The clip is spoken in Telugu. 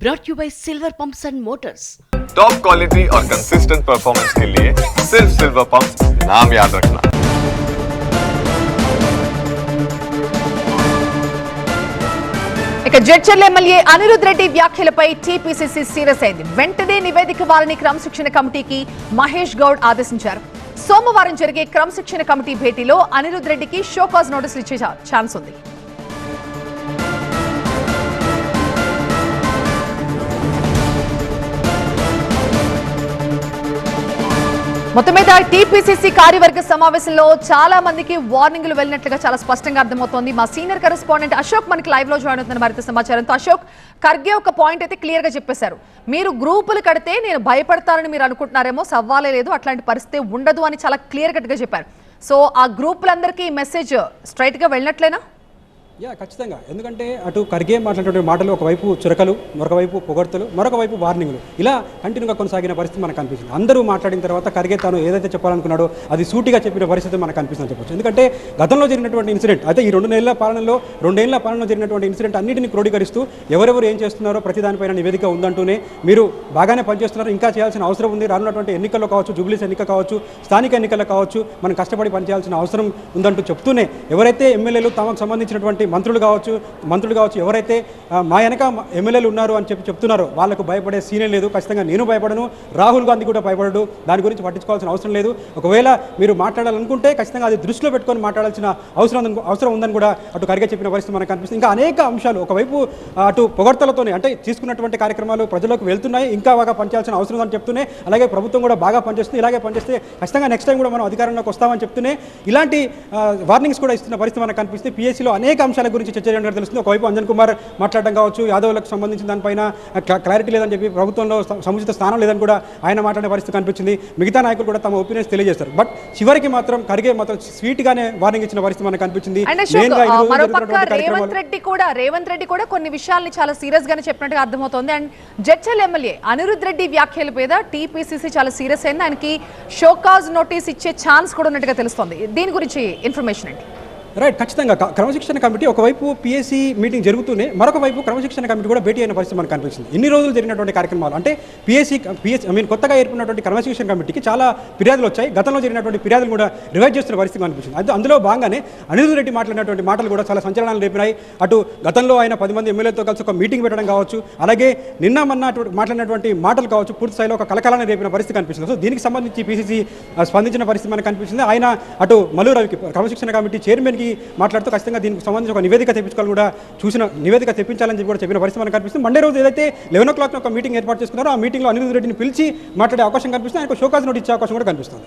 brought you by Silver Pumps and Motors. Top quality और कंसिस्टेंट परफॉर्मेंस के लिए सिर्फ सिल्वर पंप्स नाम याद रखना। ఇక జడ్చర్ల ఎమ్మెల్యే అనిరుద్ రెడ్డి వ్యాఖ్యలపై టీపీసీసీ సీరియస్ అయింది. వెంటనే నివేదిక ఇవ్వాలని క్రమశిక్షణ కమిటీకి మహేష్ గౌడ్ ఆదేశించారు. సోమవారం జరిగే క్రమశిక్షణ కమిటీ భేటీలో అనిరుద్ రెడ్డికి షోకాజ్ నోటీసులు ఇచ్చే ఛాన్స్ ఉంది. మొత్తం మీద టీపీసీసీ కార్యవర్గ సమావేశంలో చాలా మందికి వార్నింగ్లు వెళ్ళినట్లుగా చాలా స్పష్టంగా అర్థమవుతోంది. మా సీనియర్ కరెస్పాండెంట్ అశోక్ మనకి లైవ్ లో జాయిన్ అవుతున్న మరింత సమాచారంతో. అశోక్, ఖర్గే ఒక పాయింట్ అయితే క్లియర్ గా చెప్పేశారు. మీరు గ్రూపులు కడితే నేను భయపడతానని మీరు అనుకుంటున్నారేమో, సవాలే లేదు, అట్లాంటి పరిస్థితి ఉండదు అని చాలా క్లియర్ కట్ గా చెప్పారు. సో ఆ గ్రూపులందరికీ ఈ మెసేజ్ స్ట్రైట్ గా వెళ్ళినట్లేనా? ఖచ్చితంగా. ఎందుకంటే అటు ఖర్గే మాట్లాడేటువంటి మాటలు ఒకవైపు చురకలు, మరొకవైపు పొగడ్తలు, మరొకవైపు వార్నింగ్లు, ఇలా కంటిన్యూగా కొనసాగిన పరిస్థితి మనకు కనిపిస్తుంది. అందరూ మాట్లాడిన తర్వాత ఖర్గే తాను ఏదైతే చెప్పాలనుకున్నాడో అది సూటిగా చెప్పిన పరిస్థితి మనకు కనిపిస్తుందని చెప్పొచ్చు. ఎందుకంటే గతంలో జరిగినటువంటి ఇన్సిడెంట్, అయితే ఈ రెండేళ్ల పాలనలో జరిగినటువంటి ఇన్సిడెంట్ అన్నింటినీ క్రోడీకరిస్తూ ఎవరెవరు ఏం చేస్తున్నారో ప్రతి దానిపైన నివేదిక ఉందంటూనే మీరు బాగానే పనిచేస్తున్నారు, ఇంకా చేయాల్సిన అవసరం ఉంది, రానున్నటువంటి ఎన్నికల్లో కావచ్చు, జూబ్లీస్ ఎన్నిక కావచ్చు, స్థానిక ఎన్నికల్లో కావచ్చు, మనం కష్టపడి పనిచేయాల్సిన అవసరం ఉందంటూ చెప్తూనే ఎవరైతే ఎమ్మెల్యేలు తమకు సంబంధించినటువంటి మంత్రులు కావచ్చు ఎవరైతే మా వెనక ఎమ్మెల్యేలు ఉన్నారు అని చెప్తున్నారో వాళ్ళకు భయపడే సీనే లేదు. ఖచ్చితంగా నేను భయపడను, రాహుల్ గాంధీ కూడా భయపడడు, దాని గురించి పట్టించుకోవాల్సిన అవసరం లేదు. ఒకవేళ మీరు మాట్లాడాలనుకుంటే ఖచ్చితంగా అది దృష్టిలో పెట్టుకొని మాట్లాడాల్సిన అవసరం ఉందని కూడా అటు ఖర్గే చెప్పిన పరిస్థితి మనకు కనిపిస్తుంది. ఇంకా అనేక అంశాలు ఒకవైపు అటు పొగడ్తలతోనే అంటే తీసుకున్నటువంటి కార్యక్రమాలు ప్రజలకు వెళ్తున్నాయి, ఇంకా బాగా పనిచేయాల్సిన అవసరం ఉందని చెప్తూనే, అలాగే ప్రభుత్వం కూడా బాగా పనిచేస్తుంది, ఇలాగే పనిచేస్తే ఖచ్చితంగా నెక్స్ట్ టైం కూడా మనం అధికారంలోకి వస్తామని చెప్తూనే ఇలాంటి వార్నింగ్స్ కూడా ఇస్తున్న పరిస్థితి మనకు కనిపిస్తుంది. పీఎస్సీలో అనేక అంశాల గురించి చర్చ చేయడం తెలుస్తుంది. ఒకవైపు అంజన్ కుమార్ మాట్లాడడం కావచ్చు, యాదవ్లకు సంబంధించిన దానిపైన క్లారిటీ లేదని చెప్పి, ప్రభుత్వంలో సముచిత స్థానం లేదని కూడా ఆయన మాట్లాడే పరిస్థితి కనిపించింది. మిగతా నాయకులు కూడా తమ ఒపీనియన్స్ తెలియజేస్తారు. బట్ చివరికి మాత్రం ఖర్గే మాత్రం స్వీట్ గానే వార్నింగ్ ఇచ్చిన పరిస్థితి మనకు కనిపించింది. రేవంత్ రెడ్డి కూడా కొన్ని విషయాల్ని చాలా సీరియస్ గానే చెప్పినట్టుగా అర్థమవుతోంది. అండ్ జడ్చర్ల ఎమ్మెల్యే అనిరుద్ రెడ్డి వ్యాఖ్యల మీద టీపీసీసీ చాలా సీరియస్ అయింది. ఆయనకి షోకాజ్ నోటీస్ ఇచ్చే ఛాన్స్ కూడా ఉన్నట్టుగా తెలుస్తోంది. దీని గురించి ఇన్ఫర్మేషన్ ఏంటి? రైట్, ఖచ్చితంగా క్రమశిక్షణ కమిటీ ఒకవైపు పీఎస్సీ మీటింగ్ జరుగుతూనే మరొక వైపు క్రమశిక్షణ కమిటీ కూడా భేటీ అయిన పరిస్థితి మనకు కనిపిస్తుంది. ఇన్ని రోజులు జరిగినటువంటి కార్యక్రమాలు అంటే కొత్తగా ఏర్పడినటువంటి క్రమశిక్షణ కమిటీకి చాలా ఫిర్యాదులు వచ్చాయి. గతంలో జరిగినటువంటి ఫిర్యాదులు కూడా రివైజ్ చేస్తున్న పరిస్థితి కనిపిస్తుంది. అయితే అందులో భాగంగానే అనిరుద్ రెడ్డి మాట్లాడినటువంటి మాటలు కూడా చాలా సంచలనాలు రేపినాయి. అటు గతంలో ఆయన 10 మంది ఎమ్మెల్యేలతో కలిసి ఒక మీటింగ్ పెట్టడం కావచ్చు, అలాగే నిన్న మాట్లాడినటువంటి మాటలు కావచ్చు, పూర్తి స్థాయిలో ఒక కలకలాన్ని రేపిన పరిస్థితి కనిపిస్తుంది. సో దీనికి సంబంధించి పీసీసీ స్పందించిన పరిస్థితి మనకు కనిపిస్తుంది. ఆయన అటు మల్లు రవికి క్రమశిక్షణ కమిటీ చైర్మన్ మాట్లాడుతూ ఖచ్చితంగా దీనికి సంబంధించి ఒక నివేదిక తెప్పించుకోవాలని కూడా నివేదిక తెప్పించాలని చెప్పి కూడా చెప్పిన పరిస్థితి మనకు కనిపిస్తుంది. మండే రోజు ఏదైతే 11 o'clock ఒక మీటింగ్ ఏర్పాటు చేసుకున్నారో ఆ మీటింగ్లో అనిరుద్ రెడ్డిని పిలిచి మాట్లాడే అవకాశం కనిపిస్తుంది. ఆయనకు షోకాజ్ నోటీస్ ఇచ్చే అవకాశం కూడా కనిపిస్తుంది.